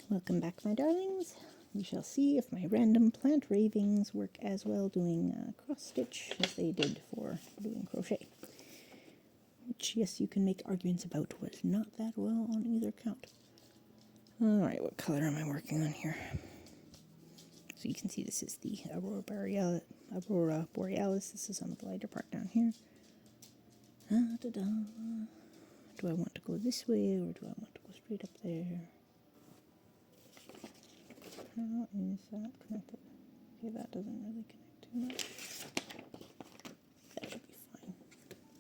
Welcome back, my darlings. We shall see if my random plant ravings work as well doing cross stitch as they did for doing crochet. Which, yes, you can make arguments about, was not that well on either count. Alright, what color am I working on here? So you can see this is the Aurora Borealis. This is on the lighter part down here. Da-da-da. Do I want to go this way or do I want to go straight up there? How is that connected? Okay, that doesn't really connect too much. That should be fine.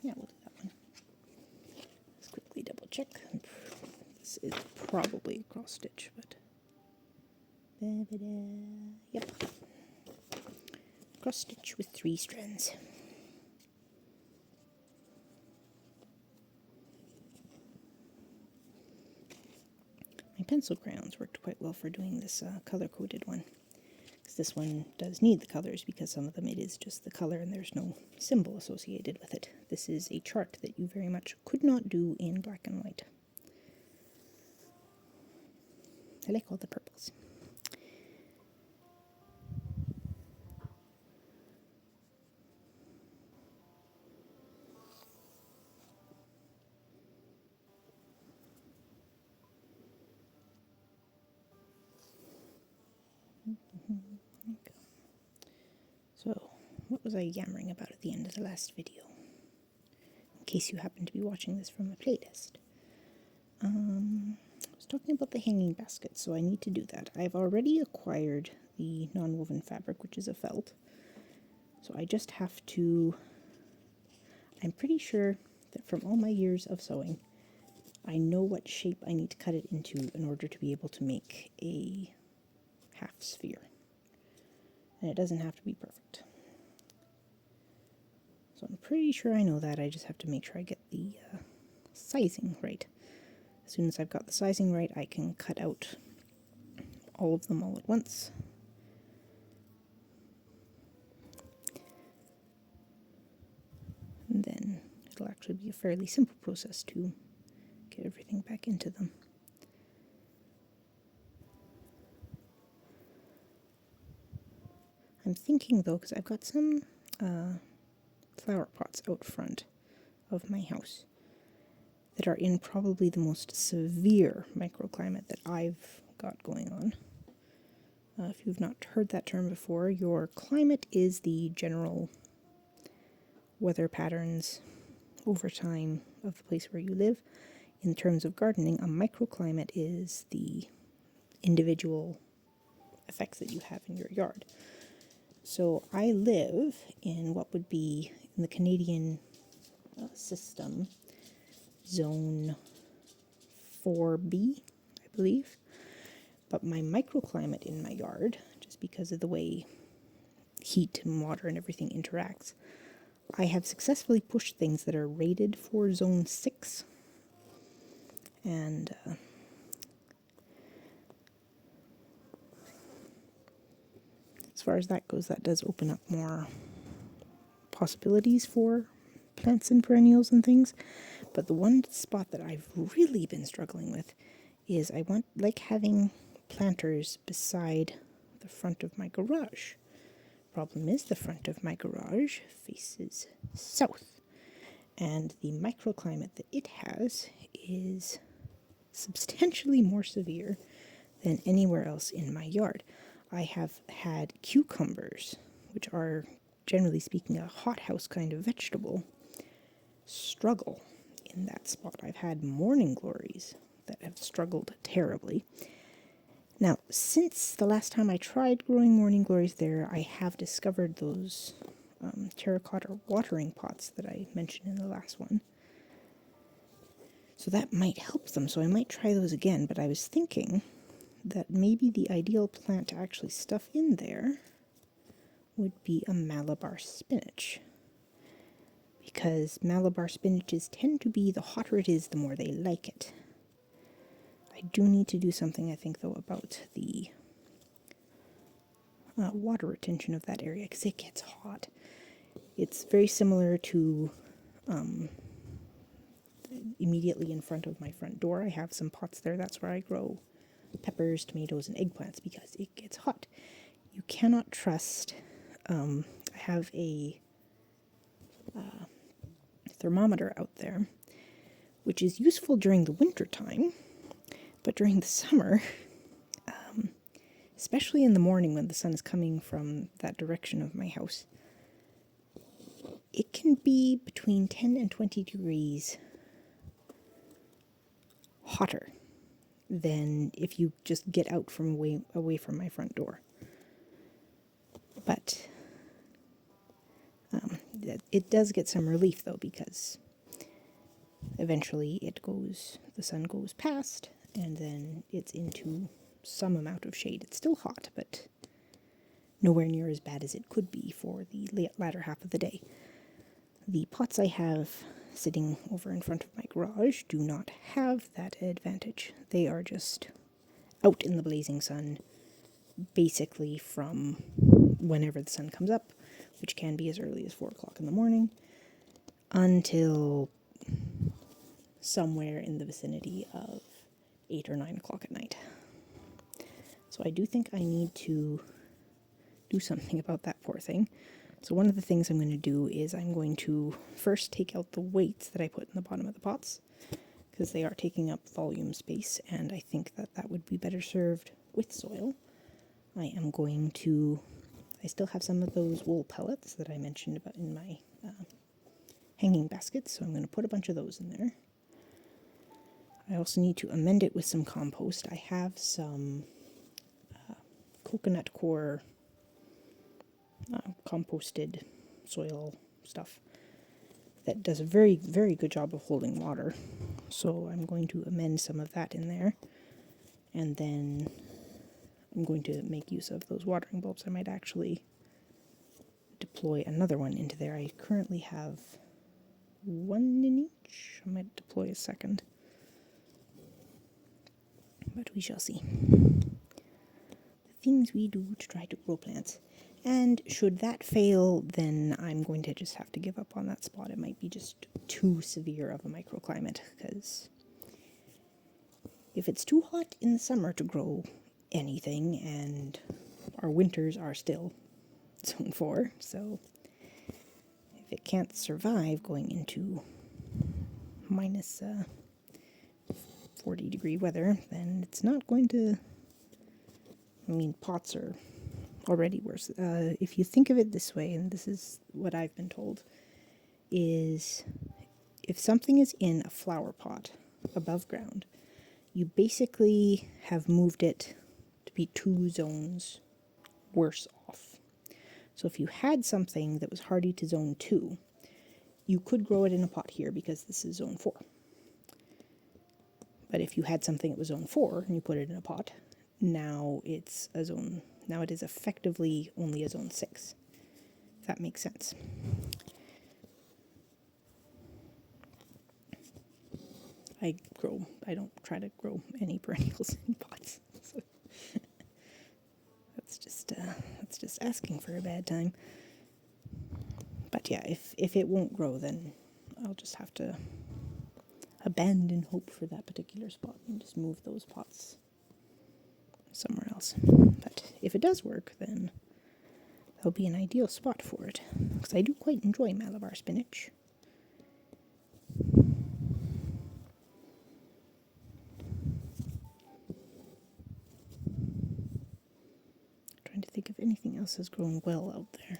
Yeah, we'll do that one. Let's quickly double check. This is probably a cross stitch, but... Yep. Cross stitch with 3 strands. My pencil crayons worked quite well for doing this color-coded one. Because this one does need the colors, because some of them it is just the color and there's no symbol associated with it. This is a chart that you very much could not do in black and white. I like all the purples. So, what was I yammering about at the end of the last video? In case you happen to be watching this from a playtest. I was talking about the hanging basket, so I need to do that. I've already acquired the non-woven fabric, which is a felt. So I just have to... I'm pretty sure that from all my years of sewing, I know what shape I need to cut it into in order to be able to make a half sphere. And it doesn't have to be perfect. So I'm pretty sure I know that. I just have to make sure I get the sizing right. As soon as I've got the sizing right, I can cut out all of them all at once. And then it'll actually be a fairly simple process to get everything back into them. I'm thinking though, because I've got some flower pots out front of my house that are in probably the most severe microclimate that I've got going on. If you've not heard that term before, your climate is the general weather patterns over time of the place where you live. In terms of gardening, a microclimate is the individual effects that you have in your yard. So I live in what would be, in the Canadian system, zone 4B, I believe. But my microclimate in my yard, just because of the way heat and water and everything interacts, I have successfully pushed things that are rated for zone 6. And as far as that goes, that does open up more possibilities for plants and perennials and things. But the one spot that I've really been struggling with is I like having planters beside the front of my garage. Problem is, the front of my garage faces south, and the microclimate that it has is substantially more severe than anywhere else in my yard. I have had cucumbers, which are, generally speaking, a hothouse kind of vegetable, struggle in that spot. I've had morning glories that have struggled terribly. Now, since the last time I tried growing morning glories there, I have discovered those terracotta watering pots that I mentioned in the last one. So that might help them, so I might try those again, but I was thinking that maybe the ideal plant to actually stuff in there would be a Malabar spinach. Because Malabar spinaches tend to be, the hotter it is, the more they like it. I do need to do something, I think, though, about the water retention of that area, because it gets hot. It's very similar to immediately in front of my front door. I have some pots there. That's where I grow peppers, tomatoes, and eggplants because it gets hot. You cannot trust. I have a thermometer out there, which is useful during the winter time, but during the summer, especially in the morning when the sun is coming from that direction of my house, it can be between 10 and 20 degrees hotter than if you just get out from away from my front door. But it does get some relief though, because eventually the sun goes past, and then it's into some amount of shade. It's still hot, but nowhere near as bad as it could be for the latter half of the day. The pots I have sitting over in front of my garage do not have that advantage. They are just out in the blazing sun, basically from whenever the sun comes up, which can be as early as 4 o'clock in the morning, until somewhere in the vicinity of 8 or 9 o'clock at night. So I do think I need to do something about that poor thing. So one of the things I'm going to do is I'm going to first take out the weights that I put in the bottom of the pots, because they are taking up volume space, and I think that would be better served with soil. I still have some of those wool pellets that I mentioned about in my hanging baskets, so I'm going to put a bunch of those in there. I also need to amend it with some compost. I have some coconut coir composted soil stuff that does a very, very good job of holding water. So I'm going to amend some of that in there, and then I'm going to make use of those watering bulbs. I might actually deploy another one into there. I currently have one in each. I might deploy a second, but we shall see. The things we do to try to grow plants. And should that fail, then I'm going to just have to give up on that spot. It might be just too severe of a microclimate, because if it's too hot in the summer to grow anything, and our winters are still zone 4, so if it can't survive going into minus 40 degree weather, then it's not going to. I mean, pots are already worse. If you think of it this way, and this is what I've been told, is if something is in a flower pot above ground, you basically have moved it to be 2 zones worse off. So if you had something that was hardy to zone 2, you could grow it in a pot here because this is zone 4. But if you had something that was zone 4 and you put it in a pot, now it is effectively only a zone 6. If that makes sense. I don't try to grow any perennials in pots. So that's just asking for a bad time. But yeah, if it won't grow, then I'll just have to abandon hope for that particular spot and just move those pots somewhere else. But if it does work, then that'll be an ideal spot for it, because I do quite enjoy Malabar spinach. Trying to think if anything else has grown well out there.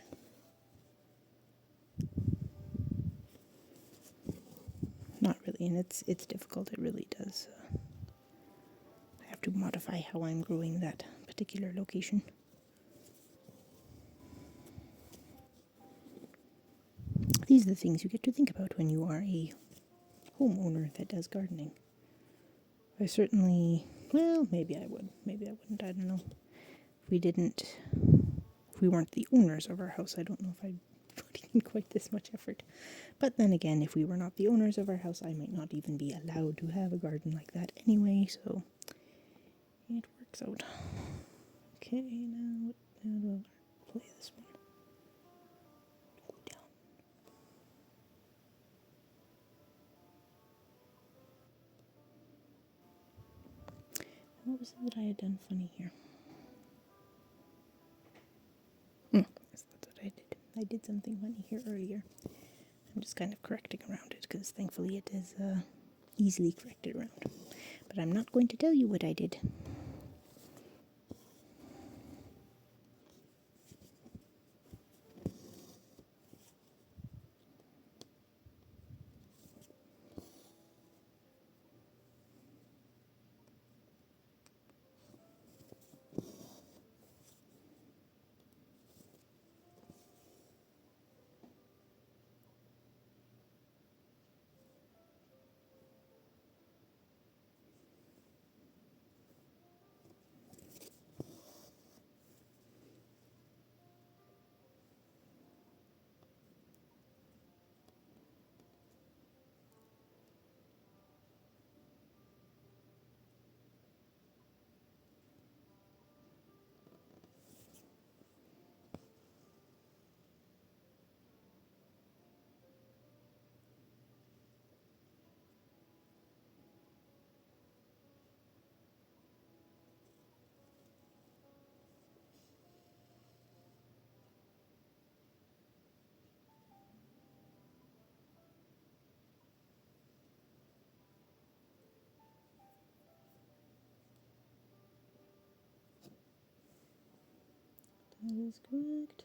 Not really, and it's difficult. It really does. I have to modify how I'm growing that particular location. These are the things you get to think about when you are a homeowner that does gardening. I certainly, well, maybe I would, maybe I wouldn't, I don't know. If we weren't the owners of our house, I don't know if I'd put in quite this much effort. But then again, if we were not the owners of our house, I might not even be allowed to have a garden like that anyway, so it works out. Okay, now do I play this one? Go down. What was it that I had done funny here? Yes, that's what I did. I did something funny here earlier. I'm just kind of correcting around it because thankfully it is easily corrected around. But I'm not going to tell you what I did. That is correct.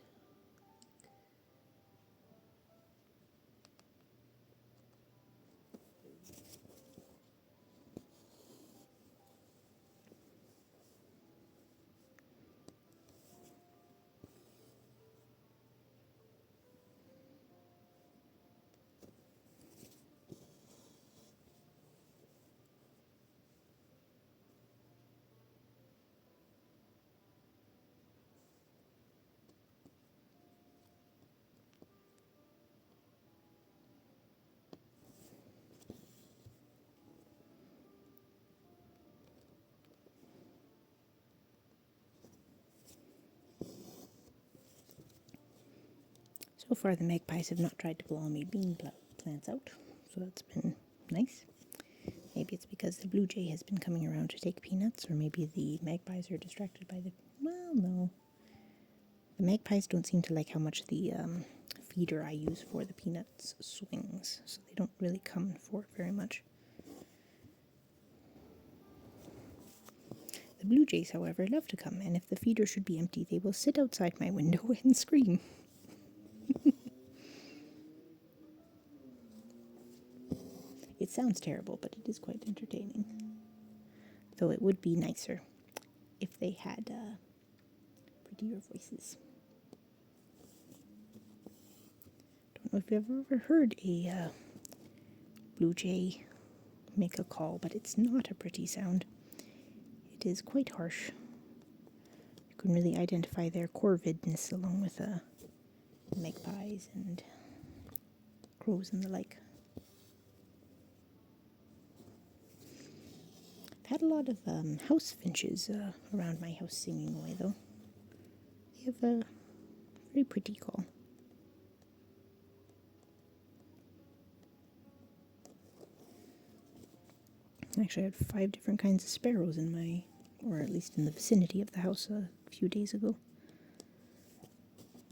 So far, the magpies have not tried to blow me bean plants out, so that's been nice. Maybe it's because the blue jay has been coming around to take peanuts, or maybe the magpies are distracted by the. Well, no. The magpies don't seem to like how much the feeder I use for the peanuts swings, so they don't really come for it very much. The blue jays, however, love to come, and if the feeder should be empty, they will sit outside my window and scream. It sounds terrible, but it is quite entertaining. Though it would be nicer if they had prettier voices. Don't know if you've ever heard a blue jay make a call, but it's not a pretty sound. It is quite harsh. You can really identify their corvidness along with magpies and crows and the like. I've had a lot of house finches around my house singing away, though. They have a very pretty call. Actually, I had 5 different kinds of sparrows in my, or at least in the vicinity of the house a few days ago.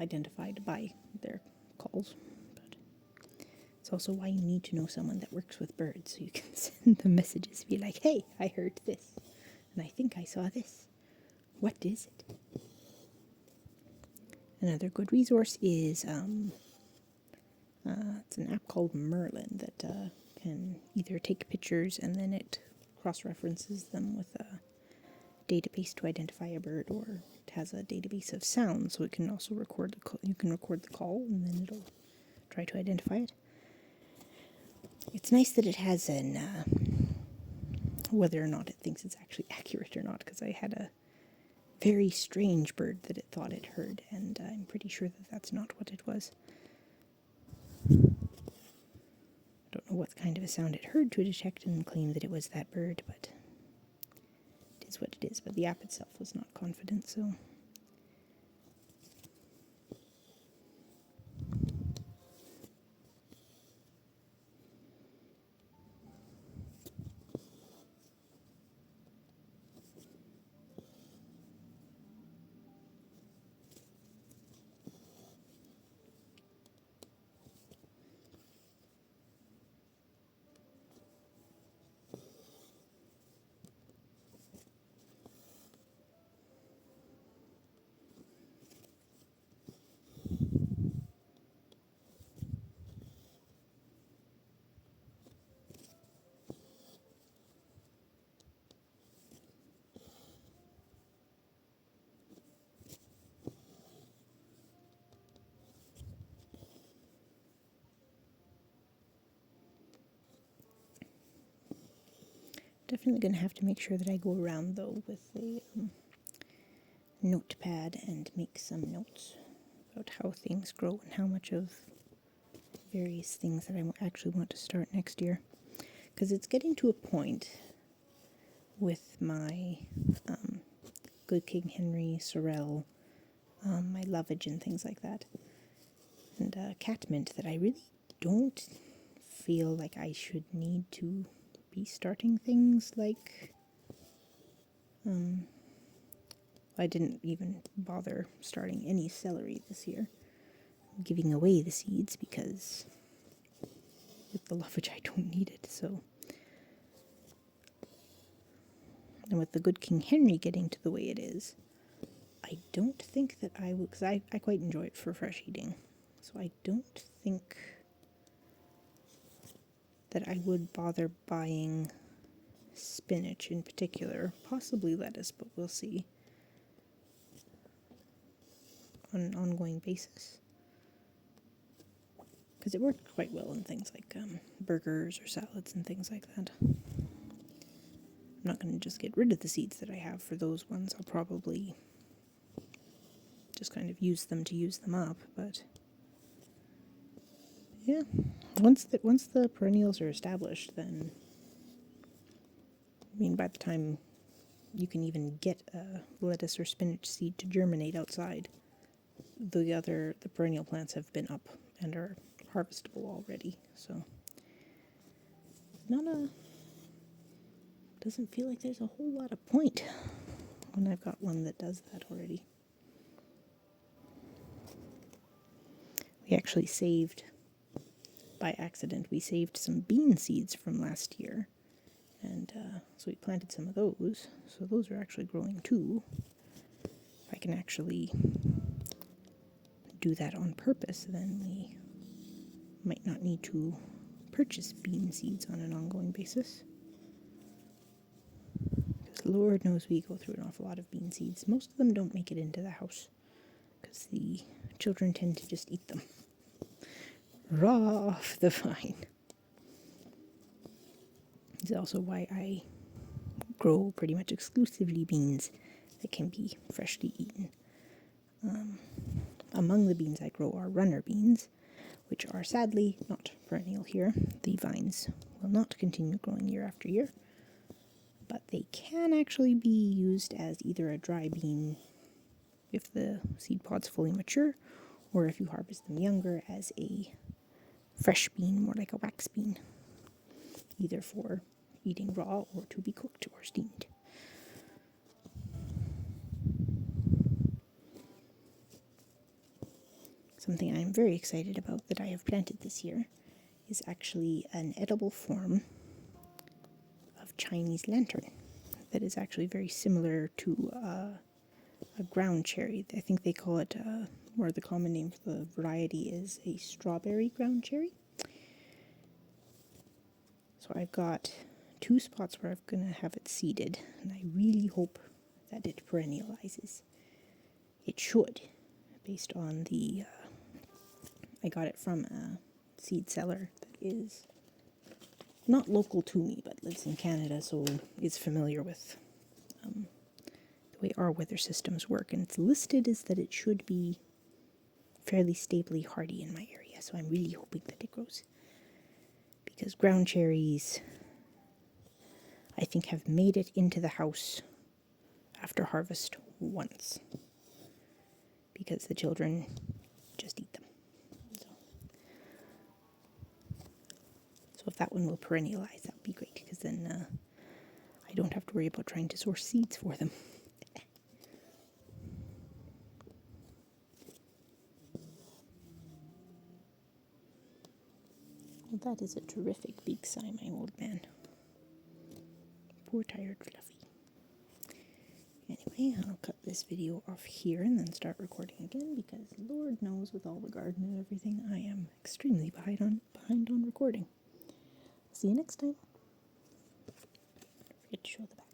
Identified by their calls. But it's also why you need to know someone that works with birds, so you can send them messages, be like, hey, I heard this, and I think I saw this. What is it? Another good resource is it's an app called Merlin that can either take pictures and then it cross-references them with a database to identify a bird, or it has a database of sounds, so it can also record you can record the call and then it'll try to identify it. It's nice that it has an whether or not it thinks it's actually accurate or not, because I had a very strange bird that it thought it heard, and I'm pretty sure that that's not what it was. I don't know what kind of a sound it heard to detect and claim that it was that bird, but it is what it is. But the app itself was not confident, so... Definitely going to have to make sure that I go around though with a notepad and make some notes about how things grow and how much of various things that I actually want to start next year. Because it's getting to a point with my Good King Henry, sorrel, my lovage and things like that, and catmint that I really don't feel like I should need to be starting things like I didn't even bother starting any celery this year. I'm giving away the seeds because with the lovage I don't need it. So, and with the Good King Henry getting to the way it is, I don't think that I would, because I quite enjoy it for fresh eating. So I don't think that I would bother buying spinach in particular, possibly lettuce, but we'll see on an ongoing basis. Because it worked quite well in things like burgers or salads and things like that. I'm not going to just get rid of the seeds that I have for those ones. I'll probably just kind of use them to use them up, but yeah, once the perennials are established, then I mean by the time you can even get a lettuce or spinach seed to germinate outside, the perennial plants have been up and are harvestable already. So doesn't feel like there's a whole lot of point when I've got one that does that already. We actually saved, by accident, we saved some bean seeds from last year. And so we planted some of those. So those are actually growing too. If I can actually do that on purpose, then we might not need to purchase bean seeds on an ongoing basis. Because Lord knows we go through an awful lot of bean seeds. Most of them don't make it into the house because the children tend to just eat them raw off the vine. It's also why I grow pretty much exclusively beans that can be freshly eaten. Among the beans I grow are runner beans, which are sadly not perennial here. The vines will not continue growing year after year, but they can actually be used as either a dry bean if the seed pod's fully mature, or if you harvest them younger as a fresh bean, more like a wax bean, either for eating raw or to be cooked or steamed. Something I'm very excited about that I have planted this year is actually an edible form of Chinese lantern that is actually very similar to a ground cherry. I think they call it, or the common name for the variety is a strawberry ground cherry. So I've got 2 spots where I'm going to have it seeded, and I really hope that it perennializes. It should, based on the I got it from a seed seller that is not local to me, but lives in Canada, so is familiar with the way our weather systems work. And it's listed as that it should be fairly stably hardy in my area, so I'm really hoping that it grows. Because ground cherries, I think, have made it into the house after harvest once, because the children just eat them. So if that one will perennialize, that would be great, because then I don't have to worry about trying to source seeds for them. Well, that is a terrific big sigh, my old man. Poor tired Fluffy. Anyway, I'll cut this video off here and then start recording again, because Lord knows with all the garden and everything, I am extremely behind on recording. See you next time. Don't forget to show the back.